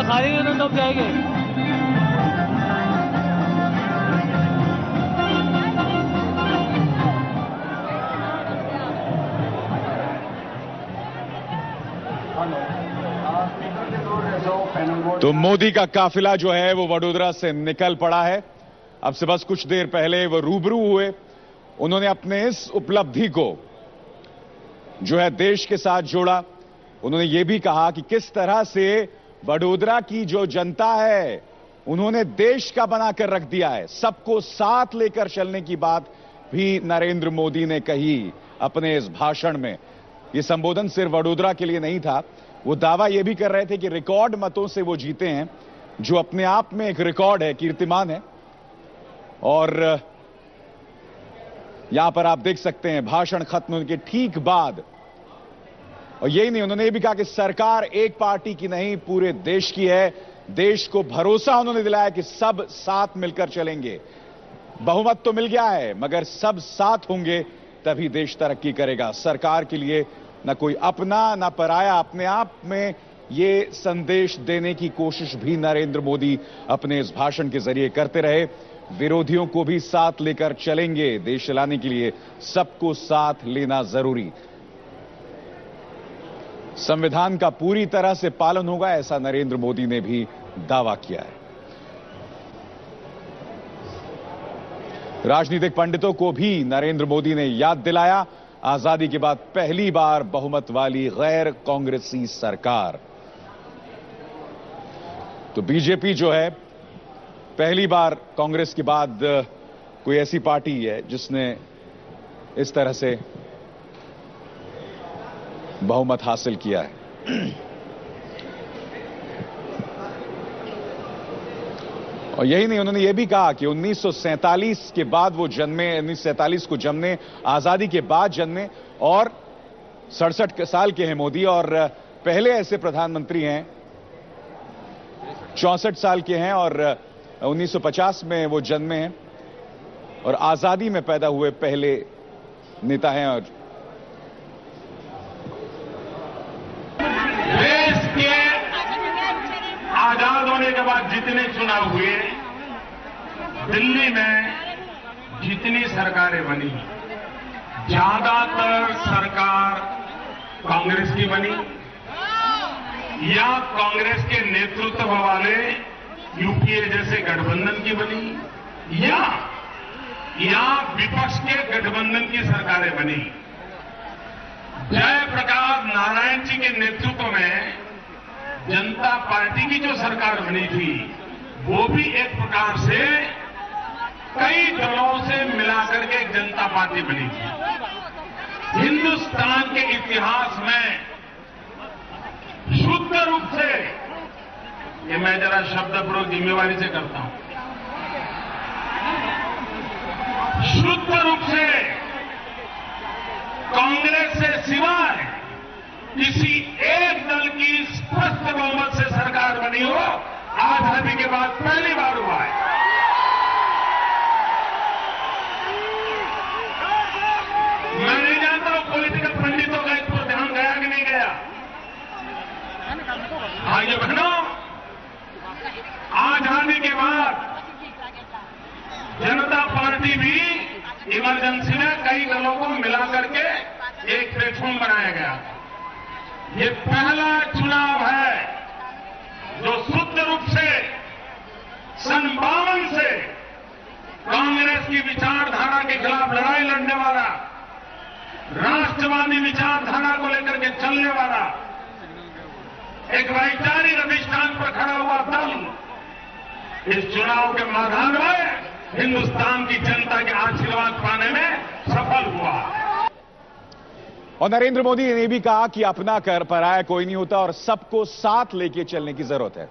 दिखा देंगे तो तब जाएंगे। तो मोदी का काफिला जो है वो वडोदरा से निकल पड़ा है। अब से बस कुछ देर पहले वो रूबरू हुए। उन्होंने अपने इस उपलब्धि को जो है देश के साथ जोड़ा। उन्होंने ये भी कहा कि किस तरह से वडोदरा की जो जनता है उन्होंने देश का बनाकर रख दिया है। सबको साथ लेकर चलने की बात भी नरेंद्र मोदी ने कही अपने इस भाषण में। यह संबोधन सिर्फ वडोदरा के लिए नहीं था। वो दावा यह भी कर रहे थे कि रिकॉर्ड मतों से वो जीते हैं, जो अपने आप में एक रिकॉर्ड है, कीर्तिमान है। और यहां पर आप देख सकते हैं भाषण खत्म होने के ठीक बाद, और यही नहीं, उन्होंने ये भी कहा कि सरकार एक पार्टी की नहीं पूरे देश की है। देश को भरोसा उन्होंने दिलाया कि सब साथ मिलकर चलेंगे। बहुमत तो मिल गया है, मगर सब साथ होंगे तभी देश तरक्की करेगा। सरकार के लिए न कोई अपना न पराया, अपने आप में ये संदेश देने की कोशिश भी नरेंद्र मोदी अपने इस भाषण के जरिए करते रहे। विरोधियों को भी साथ लेकर चलेंगे। देश चलाने के लिए सबको साथ लेना जरूरी। संविधान का पूरी तरह से पालन होगा, ऐसा नरेंद्र मोदी ने भी दावा किया है। राजनीतिक पंडितों को भी नरेंद्र मोदी ने याद दिलाया, आजादी के बाद पहली बार बहुमत वाली गैर कांग्रेसी सरकार। तो बीजेपी जो है पहली बार कांग्रेस के बाद कोई ऐसी पार्टी है जिसने इस तरह से बहुमत हासिल किया है। और यही नहीं, उन्होंने यह भी कहा कि 1947 के बाद वो जन्मे, 1947 को जन्मे, आजादी के बाद जन्मे, और 67 साल के हैं मोदी, और पहले ऐसे प्रधानमंत्री हैं 64 साल के हैं, और 1950 में वो जन्मे हैं और आजादी में पैदा हुए पहले नेता हैं। और देश के आजाद होने के बाद जितने चुनाव हुए, दिल्ली में जितनी सरकारें बनी, ज्यादातर सरकार कांग्रेस की बनी या कांग्रेस के नेतृत्व वाले यूपीए जैसे गठबंधन की बनी या विपक्ष के गठबंधन की सरकारें बनी। जयप्रकाश नारायण जी के नेतृत्व में जनता पार्टी की जो सरकार बनी थी, वो भी एक प्रकार से कई दलों से मिलाकर के एक जनता पार्टी बनी थी। हिंदुस्तान के इतिहास में शुद्ध रूप से, ये मैं जरा शब्द प्रयोग जिम्मेवारी से करता हूं, शुद्ध रूप से कांग्रेस से सिवाय किसी एक दल की स्पष्ट बहुमत से सरकार बनी हो, आजादी के बाद पहली बार हुआ है। मैं नहीं जानता हूं पॉलिटिकल पंडितों का इस पर ध्यान गया कि नहीं गया। भाइयों बहनों, आजादी के बाद जनता पार्टी भी इमरजेंसी में कई दलों को मिलाकर के एक प्लेटफॉर्म बनाया गया। ये पहला चुनाव है जो शुद्ध रूप से सन 52 से कांग्रेस की विचारधारा के खिलाफ लड़ाई लड़ने वाला, राष्ट्रवादी विचारधारा को लेकर के चलने वाला, एक वैचारिक अधिष्ठान पर खड़ा हुआ दल इस चुनाव के मैदान में हिंदुस्तान की जनता के आशीर्वाद पाने में सफल हुआ। और नरेंद्र मोदी ने भी कहा कि अपना कर पराया कोई नहीं होता और सबको साथ लेके चलने की जरूरत है।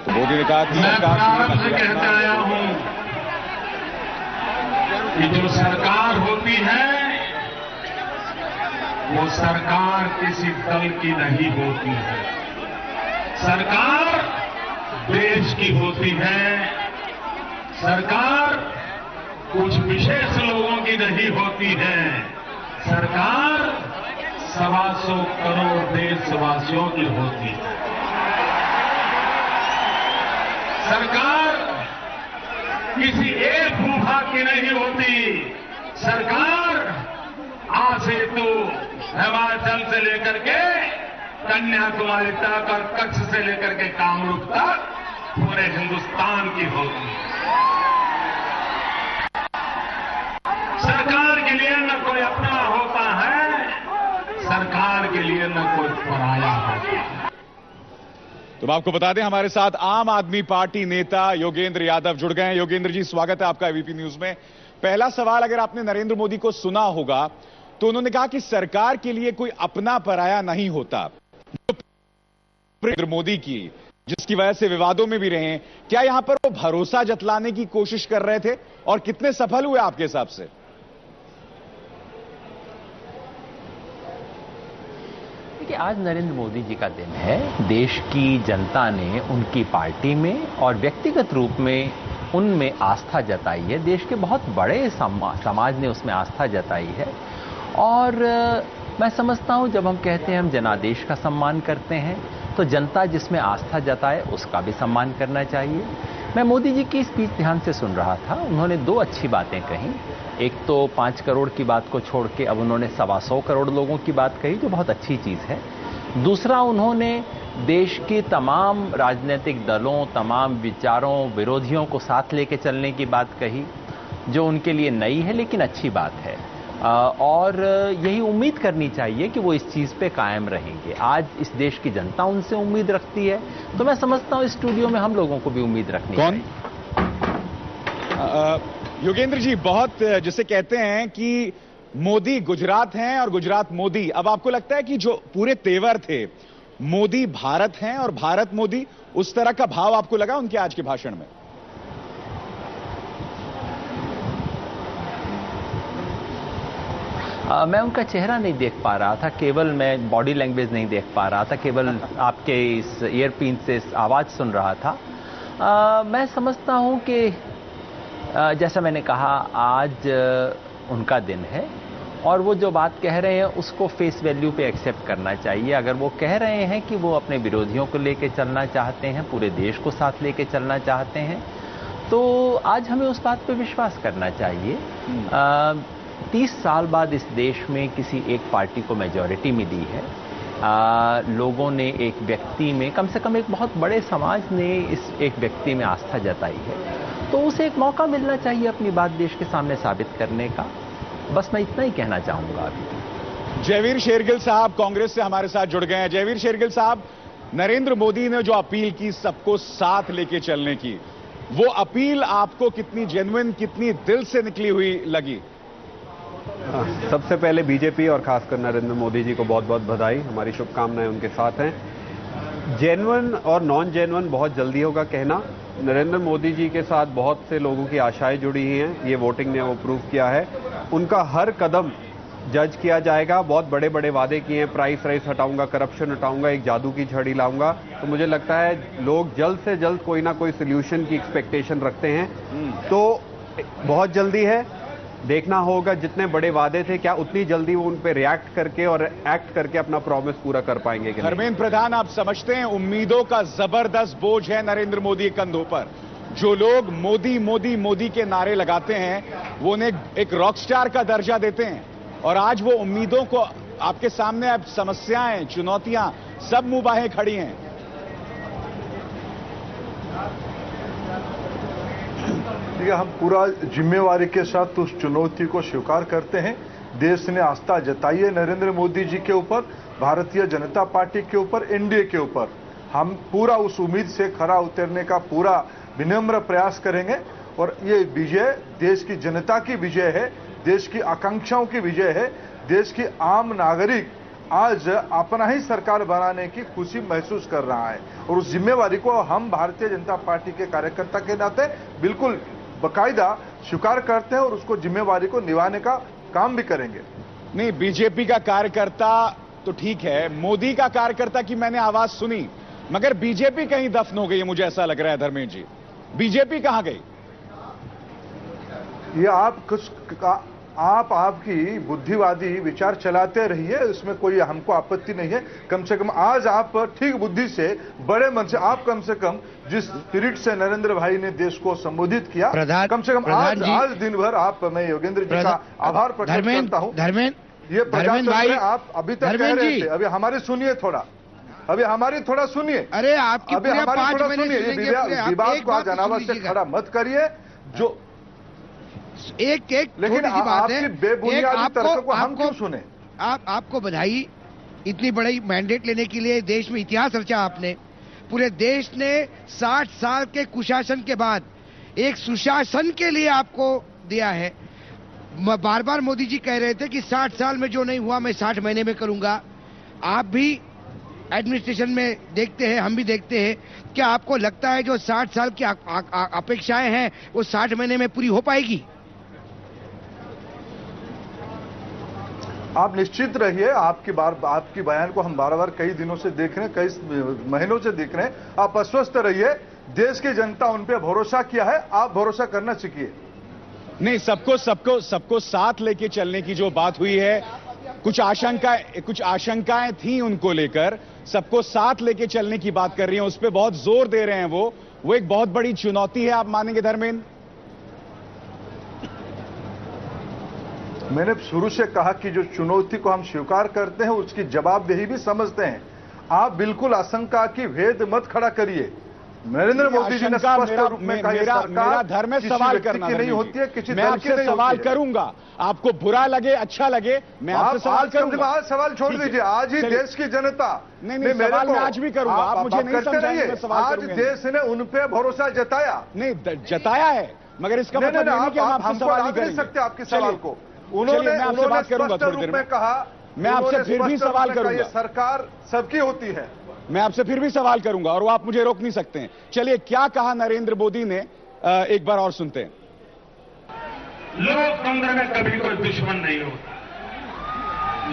तो मोदी ने कहा कि मैं प्रारंभ से कहता आया हूं कि जो सरकार होती है वो सरकार किसी दल की नहीं होती है। सरकार देश की होती है। सरकार कुछ विशेष लोगों की नहीं होती है। सरकार 125 करोड़ देशवासियों की होती है। सरकार किसी एक भूभाग की नहीं होती। सरकार आज सेतु हिमाचल से लेकर के कन्याकुमारी तक और कच्छ से लेकर के कामरूप तक पूरे हिंदुस्तान की होती है। सरकार के लिए न कोई अपना होता है, सरकार के लिए न कोई पराया होता है। तो आपको बता दें, हमारे साथ आम आदमी पार्टी नेता योगेंद्र यादव जुड़ गए हैं। योगेंद्र जी, स्वागत है आपका एबीपी न्यूज में। पहला सवाल, अगर आपने नरेंद्र मोदी को सुना होगा तो उन्होंने कहा कि सरकार के लिए कोई अपना पराया नहीं होता। नरेंद्र मोदी की, जिसकी वजह से विवादों में भी रहे, क्या यहां पर वो भरोसा जतलाने की कोशिश कर रहे थे और कितने सफल हुए आपके हिसाब से? कि आज नरेंद्र मोदी जी का दिन है। देश की जनता ने उनकी पार्टी में और व्यक्तिगत रूप में उनमें आस्था जताई है। देश के बहुत बड़े समाज ने उसमें आस्था जताई है। और मैं समझता हूं, जब हम कहते हैं हम जनादेश का सम्मान करते हैं, तो जनता जिसमें आस्था जताए उसका भी सम्मान करना चाहिए। मैं मोदी जी की स्पीच ध्यान से सुन रहा था। उन्होंने दो अच्छी बातें कही। एक तो 5 करोड़ की बात को छोड़ के अब उन्होंने 125 करोड़ लोगों की बात कही, जो बहुत अच्छी चीज है। दूसरा, उन्होंने देश की तमाम राजनीतिक दलों, तमाम विचारों, विरोधियों को साथ लेके चलने की बात कही, जो उनके लिए नई है लेकिन अच्छी बात है। और यही उम्मीद करनी चाहिए कि वो इस चीज पे कायम रहेंगे। आज इस देश की जनता उनसे उम्मीद रखती है, तो मैं समझता हूं इस स्टूडियो में हम लोगों को भी उम्मीद रखनी चाहिए। योगेंद्र जी, बहुत जिसे कहते हैं कि मोदी गुजरात हैं और गुजरात मोदी, अब आपको लगता है कि जो पूरे तेवर थे, मोदी भारत हैं और भारत मोदी, उस तरह का भाव आपको लगा उनके आज के भाषण में? मैं उनका चेहरा नहीं देख पा रहा था, केवल मैं बॉडी लैंग्वेज नहीं देख पा रहा था, केवल आपके इस ईयरपिन से इस आवाज सुन रहा था। मैं समझता हूं कि जैसा मैंने कहा, आज उनका दिन है और वो जो बात कह रहे हैं उसको फेस वैल्यू पे एक्सेप्ट करना चाहिए। अगर वो कह रहे हैं कि वो अपने विरोधियों को लेके चलना चाहते हैं, पूरे देश को साथ लेके चलना चाहते हैं, तो आज हमें उस बात पे विश्वास करना चाहिए। 30 साल बाद इस देश में किसी एक पार्टी को मेजॉरिटी मिली है। लोगों ने एक व्यक्ति में, कम से कम एक बहुत बड़े समाज ने इस एक व्यक्ति में आस्था जताई है, तो उसे एक मौका मिलना चाहिए अपनी बात देश के सामने साबित करने का। बस मैं इतना ही कहना चाहूंगा अभी। जयवीर शेरगिल साहब कांग्रेस से हमारे साथ जुड़ गए हैं। जयवीर शेरगिल साहब, नरेंद्र मोदी ने जो अपील की सबको साथ लेके चलने की, वो अपील आपको कितनी जेन्युइन, कितनी दिल से निकली हुई लगी? सबसे पहले बीजेपी और खासकर नरेंद्र मोदी जी को बहुत बहुत बधाई, हमारी शुभकामनाएं उनके साथ हैं। जेन्युइन और नॉन जेन्युइन बहुत जल्दी होगा कहना। नरेंद्र मोदी जी के साथ बहुत से लोगों की आशाएं जुड़ी हुई हैं, ये वोटिंग ने वो प्रूव किया है। उनका हर कदम जज किया जाएगा। बहुत बड़े बड़े वादे किए हैं, प्राइस राइस हटाऊंगा, करप्शन हटाऊंगा, एक जादू की झड़ी लाऊंगा। तो मुझे लगता है लोग जल्द से जल्द कोई ना कोई सोल्यूशन की एक्सपेक्टेशन रखते हैं। तो बहुत जल्दी है, देखना होगा जितने बड़े वादे थे क्या उतनी जल्दी वो उन पे रिएक्ट करके और एक्ट करके अपना प्रॉमिस पूरा कर पाएंगे कि नहीं। धर्मेंद्र प्रधान, आप समझते हैं उम्मीदों का जबरदस्त बोझ है नरेंद्र मोदी के कंधों पर? जो लोग मोदी मोदी मोदी के नारे लगाते हैं, वो उन्हें एक रॉकस्टार का दर्जा देते हैं, और आज वो उम्मीदों को आपके सामने, अब समस्याएं, चुनौतियां सब मुंह बाहें खड़ी हैं। देखिए, हम पूरा जिम्मेवारी के साथ उस चुनौती को स्वीकार करते हैं। देश ने आस्था जताई है नरेंद्र मोदी जी के ऊपर, भारतीय जनता पार्टी के ऊपर, एनडीए के ऊपर। हम पूरा उस उम्मीद से खरा उतरने का पूरा विनम्र प्रयास करेंगे। और ये विजय देश की जनता की विजय है, देश की आकांक्षाओं की विजय है। देश की आम नागरिक आज अपना ही सरकार बनाने की खुशी महसूस कर रहा है, और उस जिम्मेवारी को हम भारतीय जनता पार्टी के कार्यकर्ता के नाते बिल्कुल बाकायदा स्वीकार करते हैं और उसको जिम्मेवारी को निभाने का काम भी करेंगे। नहीं, बीजेपी का कार्यकर्ता तो ठीक है, मोदी का कार्यकर्ता की मैंने आवाज सुनी, मगर बीजेपी कहीं दफन हो गई है, मुझे ऐसा लग रहा है। धर्मेंद्र जी, बीजेपी कहां गई? ये आपकी बुद्धिवादी विचार चलाते रहिए, इसमें कोई हमको आपत्ति नहीं है। कम से कम आज आप ठीक बुद्धि से, बड़े मन से, आप कम से कम जिस स्पिरिट से नरेंद्र भाई ने देश को संबोधित किया, कम से कम आज दिन भर आप, मैं योगेंद्र जी का आभार प्रकट करता हूं। ये प्रजातंत्र आप अभी तक कह रहे थे, अभी हमारी सुनिए थोड़ा, अभी हमारी थोड़ा सुनिए। अरे आपकी अभी हमारी थोड़ा सुनिए, विवाद को आज अनावश्यक खड़ा मत करिए। जो एक लेकिन आपकी बेबुनियादी तर्कों को हम क्यों सुने? आपको बधाई, इतनी बड़ी मैंडेट लेने के लिए देश में इतिहास रचा आपने। पूरे देश ने 60 साल के कुशासन के बाद एक सुशासन के लिए आपको दिया है। बार बार मोदी जी कह रहे थे कि 60 साल में जो नहीं हुआ मैं 60 महीने में करूंगा। आप भी एडमिनिस्ट्रेशन में देखते हैं, हम भी देखते हैं। क्या आपको लगता है जो 60 साल की अपेक्षाएं हैं वो 60 महीने में पूरी हो पाएगी? आप निश्चित रहिए, आपकी बयान को हम बार कई दिनों से देख रहे हैं, कई महीनों से देख रहे हैं। आप अस्वस्थ रहिए, देश की जनता उन पे भरोसा किया है, आप भरोसा करना सीखिए। नहीं, सबको साथ लेके चलने की जो बात हुई है, कुछ आशंकाएं थी उनको लेकर, सबको साथ लेके चलने की बात कर रही हैं, उस पर बहुत जोर दे रहे हैं। वो एक बहुत बड़ी चुनौती है, आप मानेंगे धर्मेंद्र? मैंने शुरू से कहा कि जो चुनौती को हम स्वीकार करते हैं उसकी जवाबदेही भी समझते हैं। आप बिल्कुल आशंका की भेद मत खड़ा करिए। नरेंद्र मोदी जी ने स्पष्ट रूप में कहा, मेरा धर्म है सवाल करना नहीं होती है, किसी मैं आपसे सवाल करूंगा, आपको बुरा लगे अच्छा लगे मैं आपसे सवाल करूंगा। आज सवाल छोड़ दीजिए, आज ही देश की जनता नहीं सवाल मैं आज भी करूंगा, आप मुझे नहीं समझाइए। आज देश ने उन पे भरोसा जताया, नहीं जताया है, मगर इसका मतलब नहीं कि हम आपसे सवाल नहीं कर सकते आपके सवाल को। उन्होंने स्पष्ट रूप में कहा, मैं आपसे फिर भी सवाल करूंगा। सरकार सबकी होती है, मैं आपसे फिर भी सवाल करूंगा और वो आप मुझे रोक नहीं सकते हैं। चलिए, क्या कहा नरेंद्र मोदी ने, एक बार और सुनते हैं। लोकतंत्र में कभी कोई दुश्मन नहीं होता,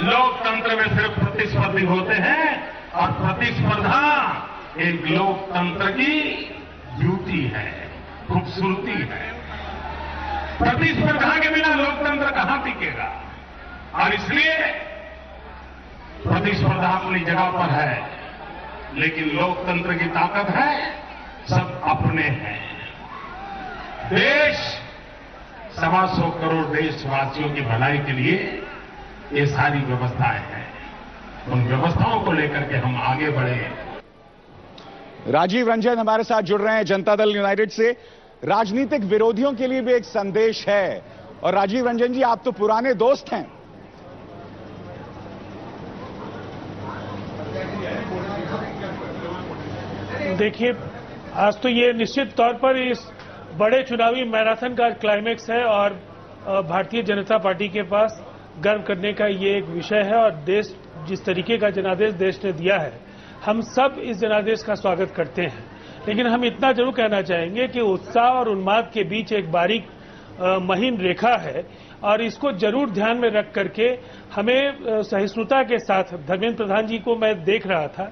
लोकतंत्र में सिर्फ प्रतिस्पर्धी होते हैं, और प्रतिस्पर्धा एक लोकतंत्र की ब्यूटी है, खूबसूरती है। प्रतिस्पर्धा के बिना लोकतंत्र कहां टिकेगा? और इसलिए प्रतिस्पर्धा अपनी जगह पर है, लेकिन लोकतंत्र की ताकत है सब अपने हैं। देश 125 करोड़ देशवासियों की भलाई के लिए ये सारी व्यवस्थाएं हैं, उन व्यवस्थाओं को लेकर के हम आगे बढ़े। राजीव रंजन हमारे साथ जुड़ रहे हैं जनता दल यूनाइटेड से। राजनीतिक विरोधियों के लिए भी एक संदेश है, और राजीव रंजन जी, आप तो पुराने दोस्त हैं। देखिए, आज तो ये निश्चित तौर पर इस बड़े चुनावी मैराथन का क्लाइमेक्स है, और भारतीय जनता पार्टी के पास गर्व करने का ये एक विषय है। और देश जिस तरीके का जनादेश देश ने दिया है, हम सब इस जनादेश का स्वागत करते हैं। लेकिन हम इतना जरूर कहना चाहेंगे कि उत्साह और उन्माद के बीच एक बारीक महीन रेखा है, और इसको जरूर ध्यान में रख करके हमें सहिष्णुता के साथ, धर्मेंद्र प्रधान जी को मैं देख रहा था,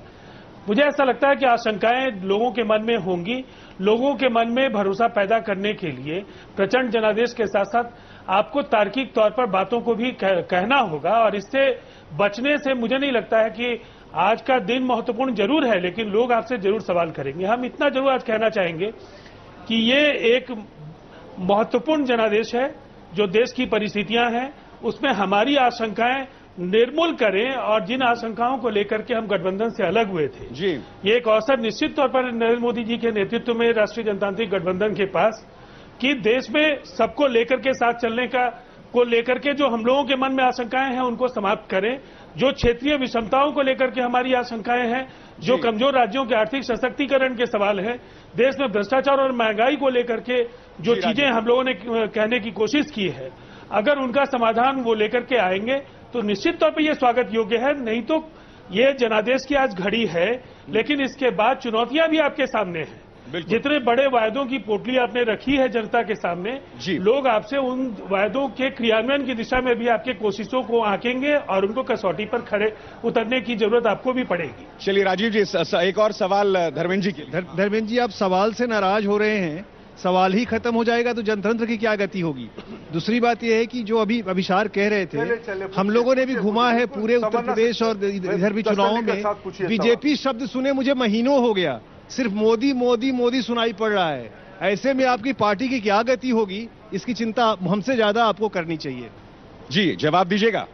मुझे ऐसा लगता है कि आशंकाएं लोगों के मन में होंगी। लोगों के मन में भरोसा पैदा करने के लिए प्रचंड जनादेश के साथ साथ आपको तार्किक तौर पर बातों को भी कहना होगा, और इससे बचने से मुझे नहीं लगता है कि आज का दिन महत्वपूर्ण जरूर है, लेकिन लोग आपसे जरूर सवाल करेंगे। हम इतना जरूर आज कहना चाहेंगे कि ये एक महत्वपूर्ण जनादेश है, जो देश की परिस्थितियां हैं उसमें हमारी आशंकाएं निर्मूल करें, और जिन आशंकाओं को लेकर के हम गठबंधन से अलग हुए थे जी, ये एक अवसर निश्चित तौर पर नरेंद्र मोदी जी के नेतृत्व में राष्ट्रीय जनतांत्रिक गठबंधन के पास, कि देश में सबको लेकर के साथ चलने को लेकर के जो हम लोगों के मन में आशंकाएं हैं उनको समाप्त करें। जो क्षेत्रीय विषमताओं को लेकर के हमारी आशंकाएं हैं, जो कमजोर राज्यों के आर्थिक सशक्तिकरण के सवाल हैं, देश में भ्रष्टाचार और महंगाई को लेकर के जो चीजें हम लोगों ने कहने की कोशिश की है, अगर उनका समाधान वो लेकर के आएंगे तो निश्चित तौर पर यह स्वागत योग्य है। नहीं तो ये जनादेश की आज घड़ी है, लेकिन इसके बाद चुनौतियां भी आपके सामने हैं। जितने बड़े वायदों की पोटली आपने रखी है जनता के सामने, लोग आपसे उन वायदों के क्रियान्वयन की दिशा में भी आपके कोशिशों को आंकेंगे, और उनको कसौटी पर खड़े उतरने की जरूरत आपको भी पड़ेगी। चलिए राजीव जी, एक और सवाल धर्मेंद्र जी के। धर्मेंद्र जी, आप सवाल से नाराज हो रहे हैं, सवाल ही खत्म हो जाएगा तो जनतंत्र की क्या गति होगी। दूसरी बात यह है कि जो अभी अभिसार कह रहे थे, हम लोगों ने भी घुमा है पूरे उत्तर प्रदेश और इधर भी चुनावों में, बीजेपी शब्द सुने मुझे महीनों हो गया, सिर्फ मोदी मोदी मोदी सुनाई पड़ रहा है। ऐसे में आपकी पार्टी की क्या गति होगी, इसकी चिंता हमसे ज्यादा आपको करनी चाहिए। जी जवाब दीजिएगा।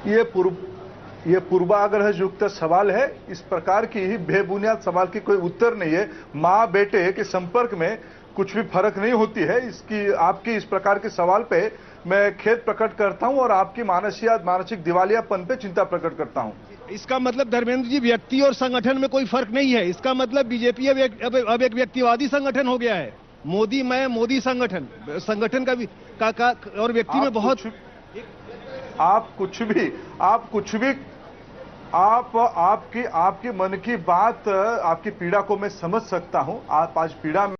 ये पूर्वाग्रह युक्त सवाल है। इस प्रकार की ही बेबुनियाद सवाल की कोई उत्तर नहीं है। मां बेटे के संपर्क में कुछ भी फर्क नहीं होती है। इसकी आपकी इस प्रकार के सवाल पे मैं खेद प्रकट करता हूं और आपकी मानसिक दिवालियापन पे चिंता प्रकट करता हूं। इसका मतलब धर्मेंद्र जी व्यक्ति और संगठन में कोई फर्क नहीं है। इसका मतलब बीजेपी अब एक व्यक्तिवादी संगठन हो गया है। मोदी मैं मोदी संगठन का भी और व्यक्ति में बहुत आपकी मन की बात, आपकी पीड़ा को मैं समझ सकता हूं। आप आज पीड़ा में